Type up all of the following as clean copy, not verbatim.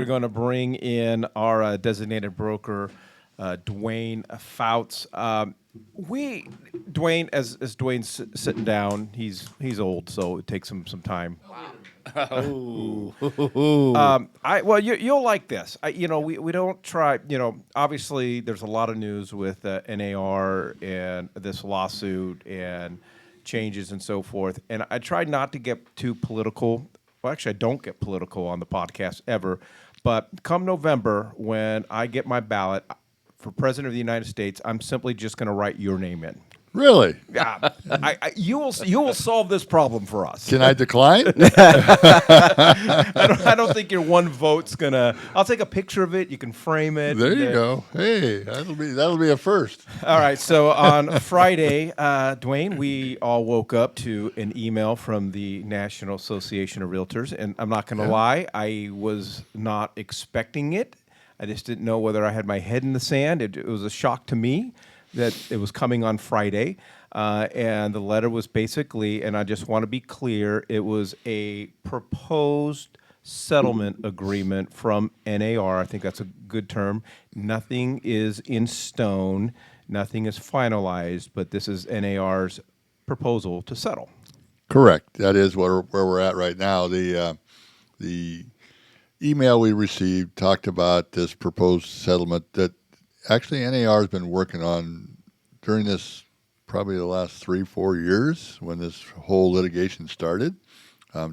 We're going to bring in our designated broker, Duane Fouts. Duane, as Duane's sitting down, he's old, so it takes him some time. Oh, You'll like this. We don't try. Obviously, there's a lot of news with NAR and this lawsuit and changes and so forth. And I try not to get too political. Well, actually, I don't get political on the podcast ever. But come November, when I get my ballot for president of the United States, I'm simply just going to write your name in. really? Yeah, you will solve this problem for us. Can I decline? I don't think your one vote's gonna. I'll take a picture of it. You can frame it. There you go. Hey, that'll be a first. All right. So on Friday, Duane, we all woke up to an email from the National Association of Realtors, and I'm not gonna lie, I was not expecting it. I just didn't know whether I had my head in the sand. It was a shock to me that it was coming on Friday. And the letter was basically, and I just want to be clear, it was a proposed settlement agreement from NAR. I think that's a good term. Nothing is in stone, nothing is finalized, but this is NAR's proposal to settle. Correct. That is where we're at right now. The email we received talked about this proposed settlement that actually NAR has been working on during this probably the last 3-4 years when this whole litigation started,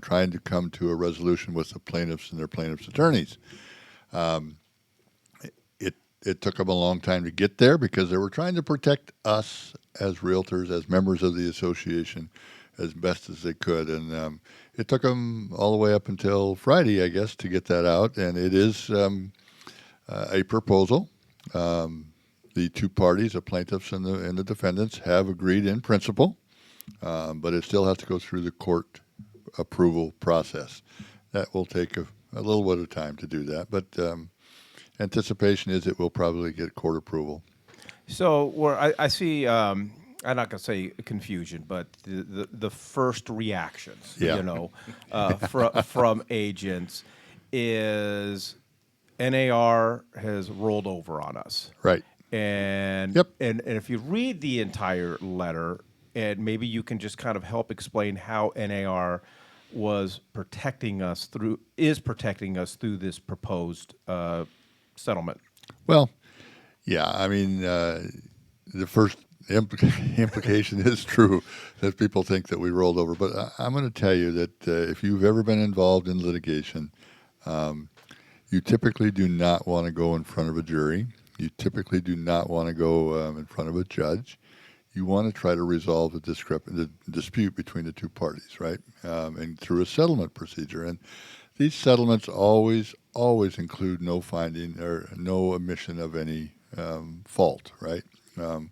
trying to come to a resolution with the plaintiffs and their plaintiffs' attorneys. It took them a long time to get there because they were trying to protect us as realtors, as members of the association, as best as they could. And it took them all the way up until Friday, I guess, to get that out. And it is a proposal. The two parties, the plaintiffs and the defendants, have agreed in principle, but it still has to go through the court approval process. That will take a little bit of time to do that, but anticipation is it will probably get court approval. So where I see, I'm not going to say confusion, but the first reactions, from agents is NAR has rolled over on us. Right. And, Yep. and if you read the entire letter, and maybe you can just kind of help explain how NAR is protecting us through this proposed settlement. Well, yeah, I mean, the first implication is true that people think that we rolled over. But I'm going to tell you that if you've ever been involved in litigation, you typically do not want to go in front of a jury. You typically do not want to go in front of a judge. You want to try to resolve the dispute between the two parties, right? And through a settlement procedure. And these settlements always include no finding or no admission of any fault, right? And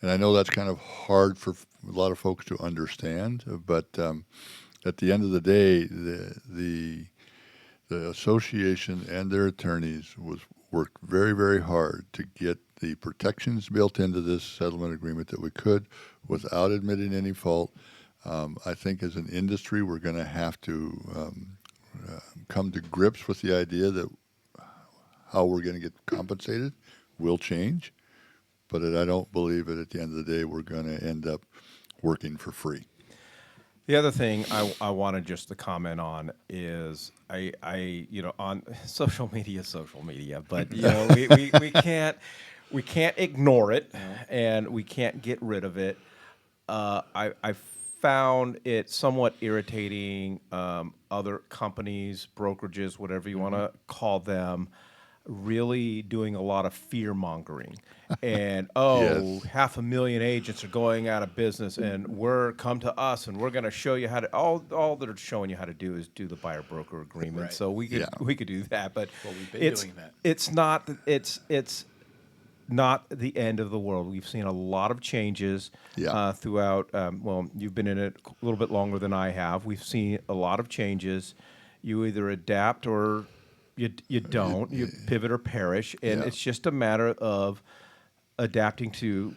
I know that's kind of hard for a lot of folks to understand, but at the end of the day, the association and their attorneys worked very, very hard to get the protections built into this settlement agreement that we could without admitting any fault. I think as an industry, we're going to have to come to grips with the idea that how we're going to get compensated will change, but I don't believe that at the end of the day we're going to end up working for free. The other thing I wanted just to comment on is I on social media, but we can't ignore it, and we can't get rid of it. I found it somewhat irritating. Other companies, brokerages, whatever you want to call them, really doing a lot of fear mongering. And Yes. 500,000 agents are going out of business, and come to us, and we're going to show you how to. All they're showing you how to do is do the buyer broker agreement. Right. So we could do that, but Well, we've been doing that. It's not the end of the world. We've seen a lot of changes throughout. You've been in it a little bit longer than I have. We've seen a lot of changes. You either adapt or you don't. You pivot or perish, and it's just a matter of adapting to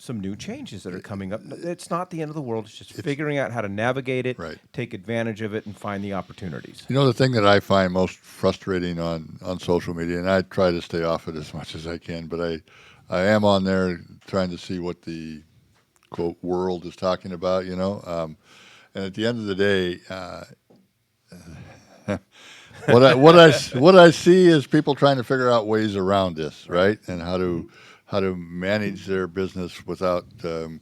some new changes that are coming up. It's not the end of the world. It's just figuring out how to navigate it, Right. take advantage of it, and find the opportunities. You know, the thing that I find most frustrating on social media, and I try to stay off it as much as I can, but I am on there trying to see what the quote world is talking about, and at the end of the day, what I see is people trying to figure out ways around this, right, and how to manage their business without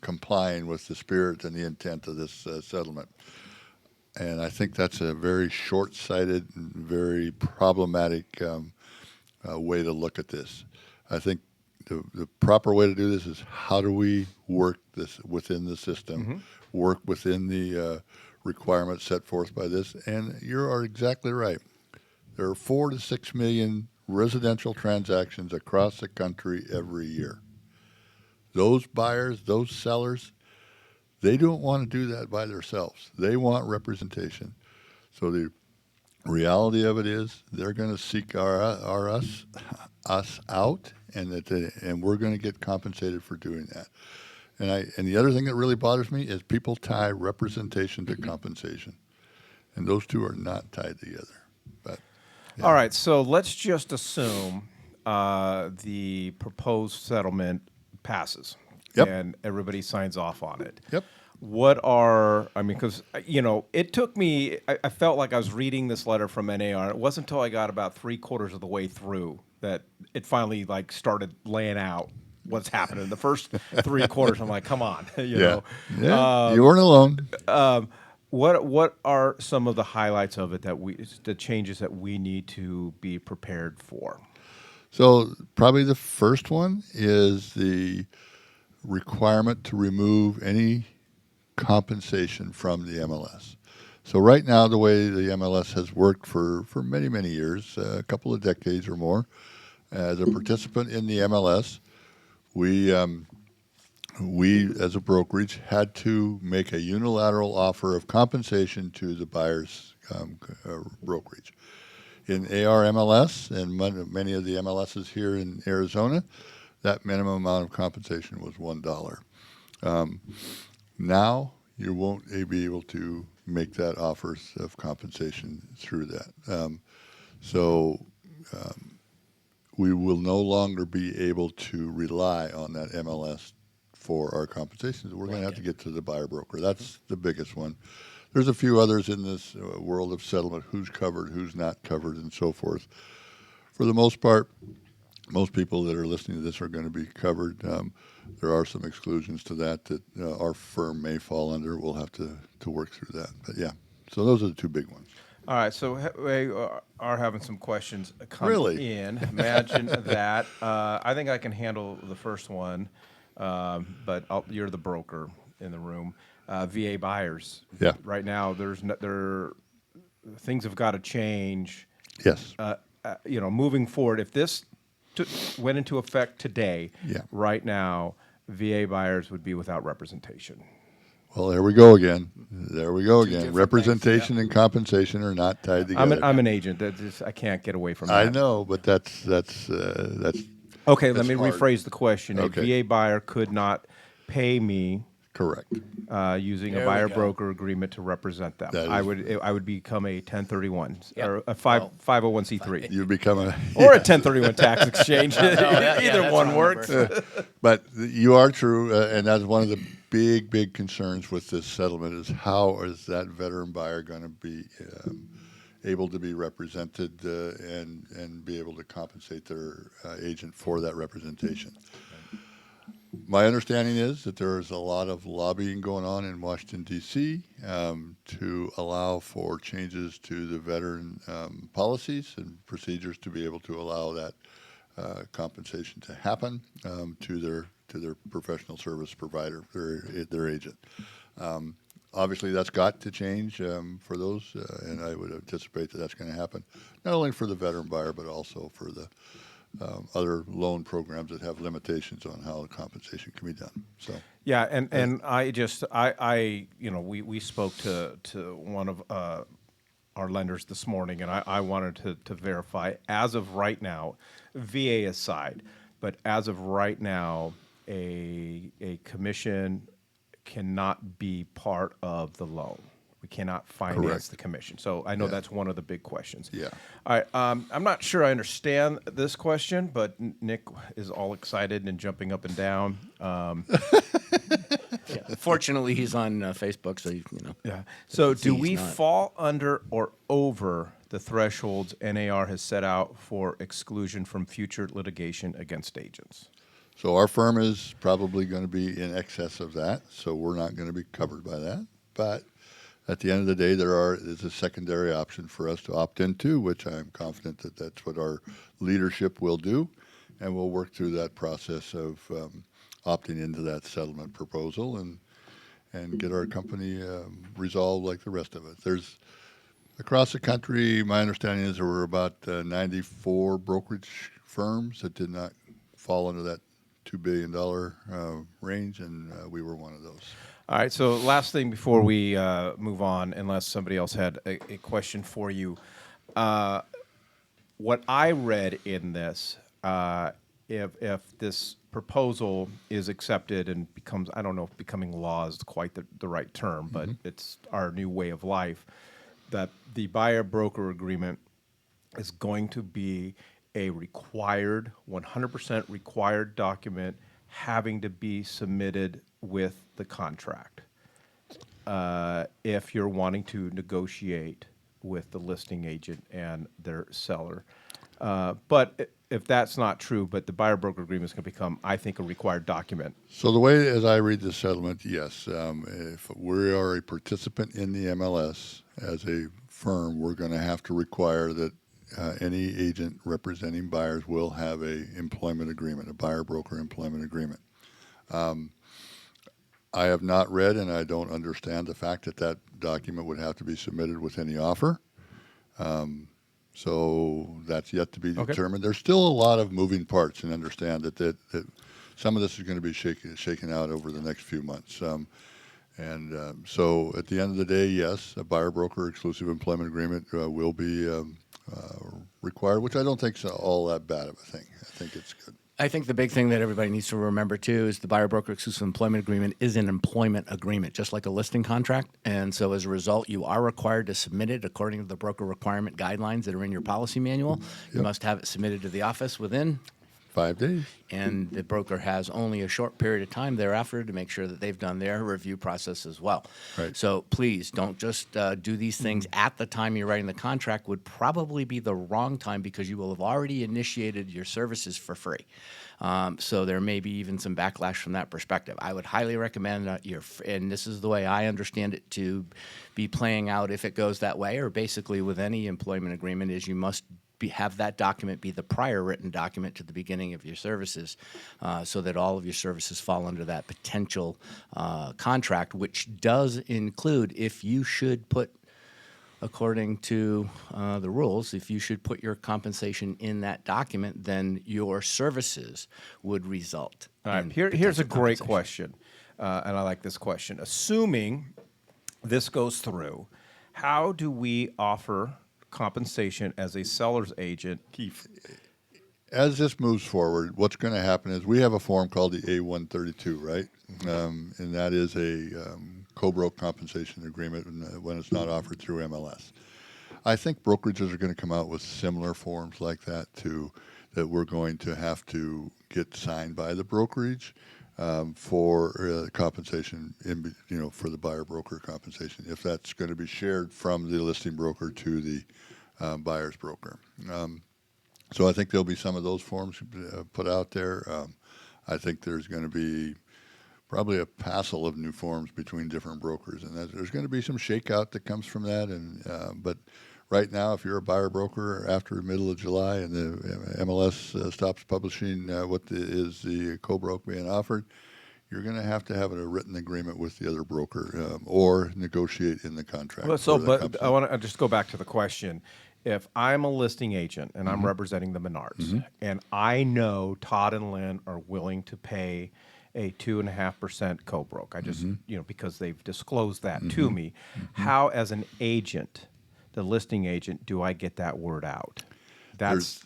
complying with the spirit and the intent of this settlement. And I think that's a very short-sighted and very problematic way to look at this. I think the proper way to do this is how do we work this within the system, work within the requirements set forth by this. And you are exactly right. There are 4 to 6 million residential transactions across the country every year. Those buyers, those sellers, they don't want to do that by themselves. They want representation. So the reality of it is they're going to seek us out, and we're going to get compensated for doing that. And the other thing that really bothers me is people tie representation to compensation, and those two are not tied together. But yeah. All right, so let's just assume the proposed settlement passes. Yep. And everybody signs off on it. Yep. Because, it took me, I felt like I was reading this letter from NAR. It wasn't until I got about 3/4 of the way through that it finally started laying out what's happening. The first 3/4, I'm like, come on, Yeah, you weren't alone. What are some of the highlights of it the changes that we need to be prepared for? So probably the first one is the requirement to remove any compensation from the MLS. So right now, the way the MLS has worked for many, many years, a couple of decades or more, as a participant in the MLS, we as a brokerage had to make a unilateral offer of compensation to the buyer's brokerage. In AR MLS and many of the MLSs here in Arizona, that minimum amount of compensation was $1. Now you won't be able to make that offers of compensation through that. We will no longer be able to rely on that MLS for our compensation. We're going to have to get to the buyer broker. That's the biggest one. There's a few others in this world of settlement, who's covered, who's not covered, and so forth. For the most part, most people that are listening to this are going to be covered. There are some exclusions to that our firm may fall under. We'll have to work through that. But yeah, so those are the two big ones. All right, so we are having some questions come Really? in. Imagine that. I think I can handle the first one, but you're the broker in the room. VA buyers. Yeah. Right now, things have got to change. Yes. Moving forward, if this went into effect today, Yeah. right now, VA buyers would be without representation. Well, there we go again. There we go again. different Representation things, and compensation are not tied together. I'm an agent. I can't get away from that. I know, but that's Okay, let That's me hard. rephrase the question. Okay. A VA buyer could not pay me correct. using There a we buyer go. broker agreement to represent them. That I is- would become a 1031 Yep. or a Well, 501c3 You become a or a 1031 tax exchange. yeah, Either that's one the wrong works. number. But you are true, and that's one of the big concerns with this settlement is how is that veteran buyer going to be able to be represented and be able to compensate their agent for that representation. My understanding is that there is a lot of lobbying going on in Washington, D.C. To allow for changes to the veteran policies and procedures to be able to allow that compensation to happen to their professional service provider, their agent. Obviously, that's got to change for those, and I would anticipate that that's going to happen, not only for the veteran buyer, but also for the other loan programs that have limitations on how compensation can be done. So Yeah, and we spoke to one of our lenders this morning, and I wanted to verify, as of right now, VA aside, but as of right now, a commission cannot be part of the loan. We cannot finance Correct. the commission. So I know Yeah. that's one of the big questions. Yeah. All right. I'm not sure I understand this question, but Nick is all excited and jumping up and down. Yeah. Fortunately, he's on Facebook, so Yeah. So do he's we not. fall under or over the thresholds NAR has set out for exclusion from future litigation against agents? So our firm is probably going to be in excess of that, so we're not going to be covered by that. But at the end of the day, is a secondary option for us to opt into, which I'm confident that that's what our leadership will do, and we'll work through that process of opting into that settlement proposal and get our company resolved like the rest of it. There's across the country, my understanding is there were about 94 brokerage firms that did not fall under that $2 billion range, and we were one of those. All right. So last thing before we move on, unless somebody else had a question for you, what I read in this, if this proposal is accepted and becomes, I don't know if becoming law is quite the right term, but it's our new way of life, that the buyer-broker agreement is going to be a required, 100% required document having to be submitted with the contract if you're wanting to negotiate with the listing agent and their seller. But if that's not true, but the buyer-broker agreement is going to become, I think, a required document. So the way, as I read the settlement, yes, if we are a participant in the MLS as a firm, we're going to have to require that any agent representing buyers will have a employment agreement, a buyer-broker employment agreement. I have not read, and I don't understand the fact that that document would have to be submitted with any offer. So that's yet to be determined. There's still a lot of moving parts, and understand that some of this is going to be shaken out over the next few months. So at the end of the day, yes, a buyer-broker exclusive employment agreement will be required, which I don't think is all that bad of a thing. I think it's good. I think the big thing that everybody needs to remember, too, is the buyer-broker exclusive employment agreement is an employment agreement, just like a listing contract. And so as a result, you are required to submit it according to the broker requirement guidelines that are in your policy manual. You must have it submitted to the office within 5 days. and the broker has only a short period of time thereafter to make sure that they've done their review process as well. Right. So please don't just do these things at the time you're writing the contract. Would probably be the wrong time because you will have already initiated your services for free. So there may be even some backlash from that perspective. I would highly recommend that and this is the way I understand it to be playing out if it goes that way, or basically with any employment agreement, is you must have that document be the prior written document to the beginning of your services, so that all of your services fall under that potential contract, which does include, if you should put, according to the rules, if you should put your compensation in that document, then your services would result. All right, here's a great question, and I like this question. Assuming this goes through, how do we offer compensation as a seller's agent? As this moves forward, what's going to happen is we have a form called the A-132, right? And that is a co-broke compensation agreement when it's not offered through MLS. I think brokerages are going to come out with similar forms like that that we're going to have to get signed by the brokerage for compensation, for the buyer-broker compensation, if that's going to be shared from the listing broker to the buyer's broker. So I think there'll be some of those forms put out there. I think there's going to be probably a passel of new forms between different brokers, and there's going to be some shakeout that comes from that. But right now, if you're a buyer broker after the middle of July and the MLS stops publishing is the co-broke being offered, you're going to have a written agreement with the other broker or negotiate in the contract. Well, but I want to just go back to the question. If I'm a listing agent and I'm representing the Menards, and I know Todd and Lynn are willing to pay a 2.5% co-broke, I just, because they've disclosed that to me, how, as an agent, the listing agent, do I get that word out?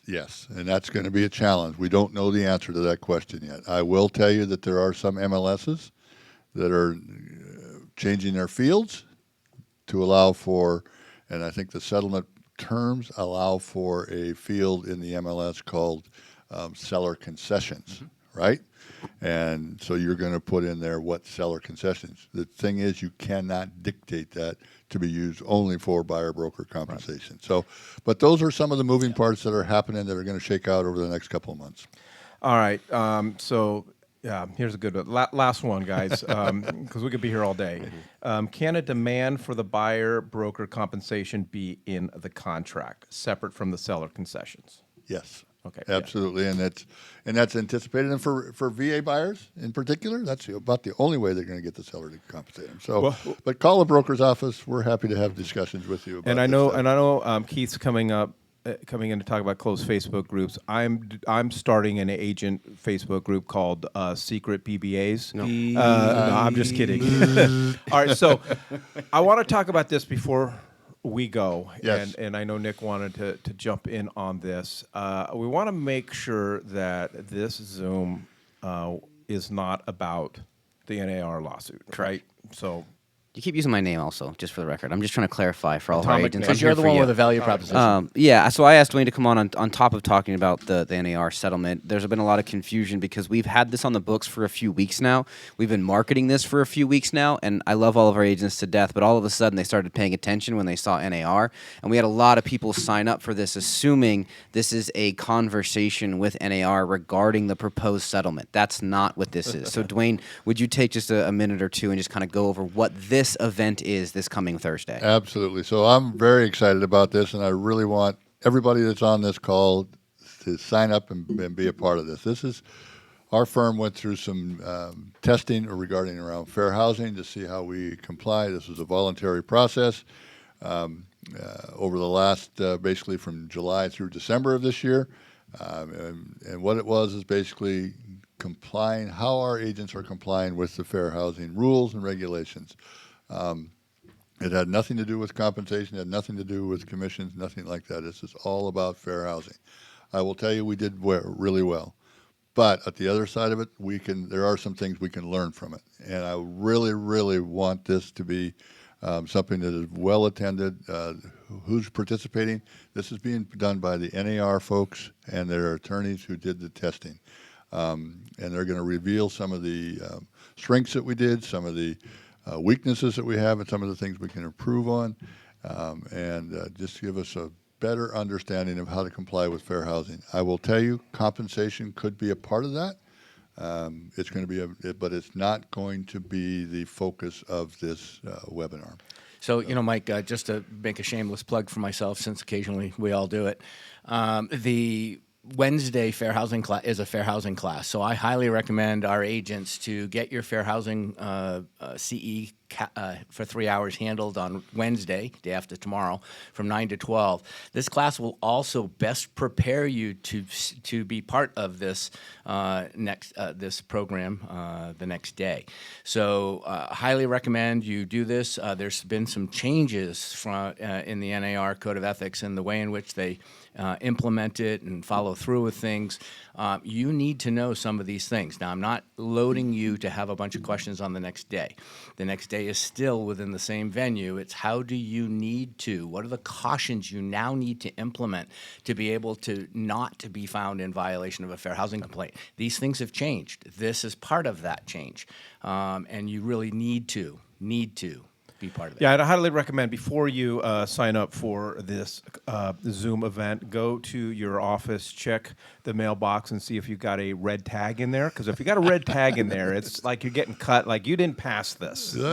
Yes, and that's going to be a challenge. We don't know the answer to that question yet. I will tell you that there are some MLSs that are changing their fields to allow for, and I think the settlement terms allow for a field in the MLS called seller concessions, right? And so you're going to put in there what seller concessions. The thing is, you cannot dictate that to be used only for buyer broker compensation. Right. So, but those are some of the moving parts that are happening that are going to shake out over the next couple of months. All right. Here's a good one. Last one, guys, because we could be here all day. Can a demand for the buyer broker compensation be in the contract, separate from the seller concessions? Yes. Okay. Absolutely, yeah. and that's anticipated, and for VA buyers in particular, that's about the only way they're going to get the seller to compensate them. So, but call the broker's office. We're happy to have discussions with you about. And I know Keith's coming in to talk about closed Facebook groups. I'm starting an agent Facebook group called Secret PBAs. No, I'm just kidding. All right, so I want to talk about this before we go. Yes. And I know Nick wanted to jump in on this. We want to make sure that this Zoom is not about the NAR lawsuit, right? So. You keep using my name also, just for the record. I'm just trying to clarify for all of our Atomic agents. name. Because you're the one with the value proposition. Yeah, so I asked Duane to come on top of talking about the NAR settlement. There's been a lot of confusion because we've had this on the books for a few weeks now. We've been marketing this for a few weeks now, and I love all of our agents to death, but all of a sudden they started paying attention when they saw NAR, and we had a lot of people sign up for this assuming this is a conversation with NAR regarding the proposed settlement. That's not what this is. So Duane, would you take just a minute or two and just kind of go over what this event is this coming Thursday? Absolutely. So I'm very excited about this, and I really want everybody that's on this call to sign up and be a part of this. This is our firm went through some testing regarding around fair housing to see how we comply. This was a voluntary process over the last basically from July through December of this year, and what it was is basically complying, how our agents are complying with the fair housing rules and regulations. It had nothing to do with compensation, it had nothing to do with commissions, nothing like that. This is all about fair housing. I will tell you we did really well. But at the other side of it, there are some things we can learn from it. And I really, really want this to be something that is well attended. Who's participating? This is being done by the NAR folks and their attorneys who did the testing. And they're going to reveal some of the strengths that we did, some of the weaknesses that we have, and some of the things we can improve on, and just give us a better understanding of how to comply with fair housing. I will tell you, compensation could be a part of that. It's going to be but it's not going to be the focus of this webinar. So, Mike, just to make a shameless plug for myself, since occasionally we all do it, the Wednesday fair housing class is a fair housing class. So I highly recommend our agents to get your fair housing CE for 3 hours handled on Wednesday, day after tomorrow, from 9 to 12. This class will also best prepare you to be part of this this program the next day. So highly recommend you do this. There's been some changes in the NAR Code of Ethics and the way in which they implement it and follow through with things. You need to know some of these things. Now, I'm not loading you to have a bunch of questions on the next day. The next day is still within the same venue. It's how do you need to, what are the cautions you now need to implement to be able to not to be found in violation of a fair housing complaint. These things have changed. This is part of that change. And you really need to be part of it. Yeah, I'd highly recommend before you sign up for this Zoom event, go to your office, check the mailbox, and see if you've got a red tag in there. Because if you got a red tag in there, it's like you're getting cut. Like you didn't pass this. All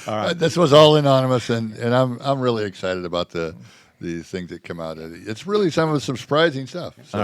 right. This was all anonymous, and I'm really excited about the things that come out of it. It's really some surprising stuff. So.